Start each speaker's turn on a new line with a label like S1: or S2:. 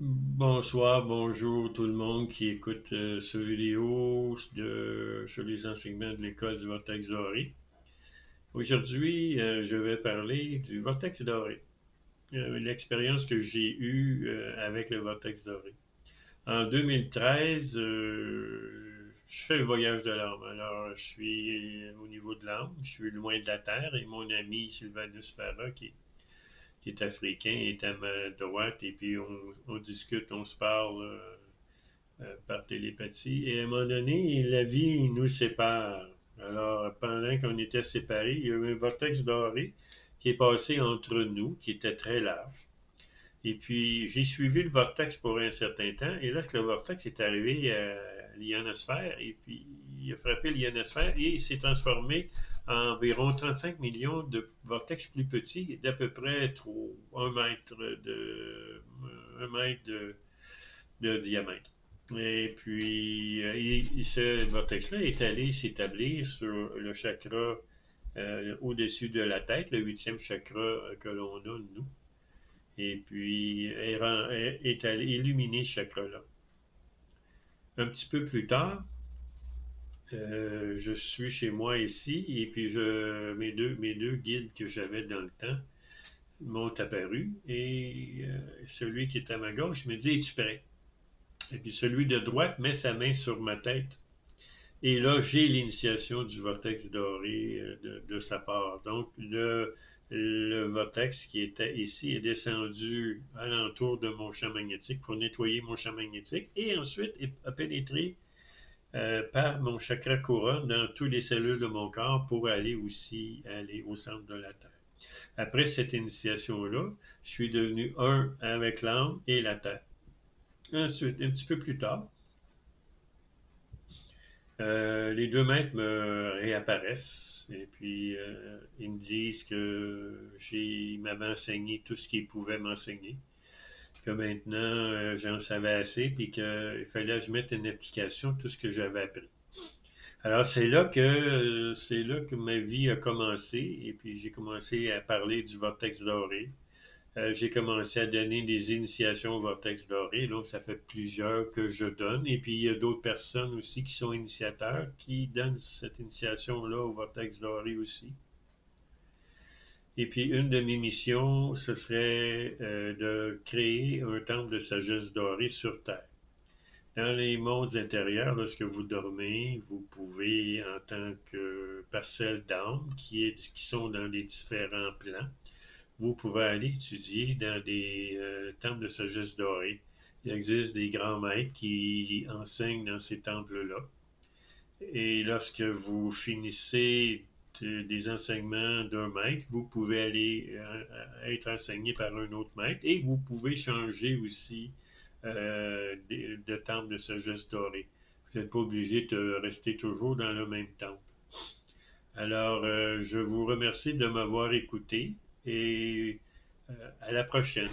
S1: Bonsoir, bonjour tout le monde qui écoute ce vidéo sur les enseignements de l'école du Vortex Doré. Aujourd'hui, je vais parler du Vortex Doré, l'expérience que j'ai eue avec le Vortex Doré. En 2013, je fais un voyage de l'âme. Alors, je suis au niveau de l'âme, je suis loin de la Terre et mon ami Sylvanus Farah, qui est africain, est à ma droite et puis on discute, on se parle par télépathie. Et à un moment donné, la vie nous sépare. Alors, pendant qu'on était séparés, il y a eu un vortex doré qui est passé entre nous, qui était très large. Et puis, j'ai suivi le vortex pour un certain temps. Et lorsque le vortex est arrivé à l'ionosphère, et puis il a frappé l'ionosphère et il s'est transformé en environ 35 millions de vortex plus petits, d'à peu près 1 mètre un mètre de diamètre. Et puis, ce vortex-là est allé s'établir sur le chakra au-dessus de la tête, le huitième chakra que l'on a, nous. Et puis, est allé illuminer ce chakra-là. Un petit peu plus tard, je suis chez moi ici, et puis mes deux guides que j'avais dans le temps m'ont apparu, et celui qui est à ma gauche me dit, es-tu prêt? Et puis celui de droite met sa main sur ma tête. Et là, j'ai l'initiation du vortex doré de sa part. Donc, le vortex qui était ici est descendu alentour de mon champ magnétique pour nettoyer mon champ magnétique et ensuite a pénétré par mon chakra couronne dans toutes les cellules de mon corps pour aller aussi aller au centre de la Terre. Après cette initiation-là, je suis devenu un avec l'âme et la Terre. Ensuite, un petit peu plus tard, les deux maîtres me réapparaissent et puis ils me disent que ils m'avaient enseigné tout ce qu'ils pouvaient m'enseigner, que maintenant j'en savais assez puis qu'il fallait que je mette en application tout ce que j'avais appris. Alors c'est là que ma vie a commencé et puis j'ai commencé à parler du vortex doré. J'ai commencé à donner des initiations au vortex doré. Donc, ça fait plusieurs que je donne. Et puis, il y a d'autres personnes aussi qui sont initiateurs qui donnent cette initiation-là au vortex doré aussi. Et puis, une de mes missions, ce serait de créer un temple de sagesse dorée sur Terre. Dans les mondes intérieurs, lorsque vous dormez, vous pouvez, en tant que parcelle d'âme, qui sont dans les différents plans, vous pouvez aller étudier dans des temples de sagesse dorée. Il existe des grands maîtres qui enseignent dans ces temples-là. Et lorsque vous finissez des enseignements d'un maître, vous pouvez aller être enseigné par un autre maître et vous pouvez changer aussi de temple de sagesse dorée. Vous n'êtes pas obligé de rester toujours dans le même temple. Alors, je vous remercie de m'avoir écouté et à la prochaine.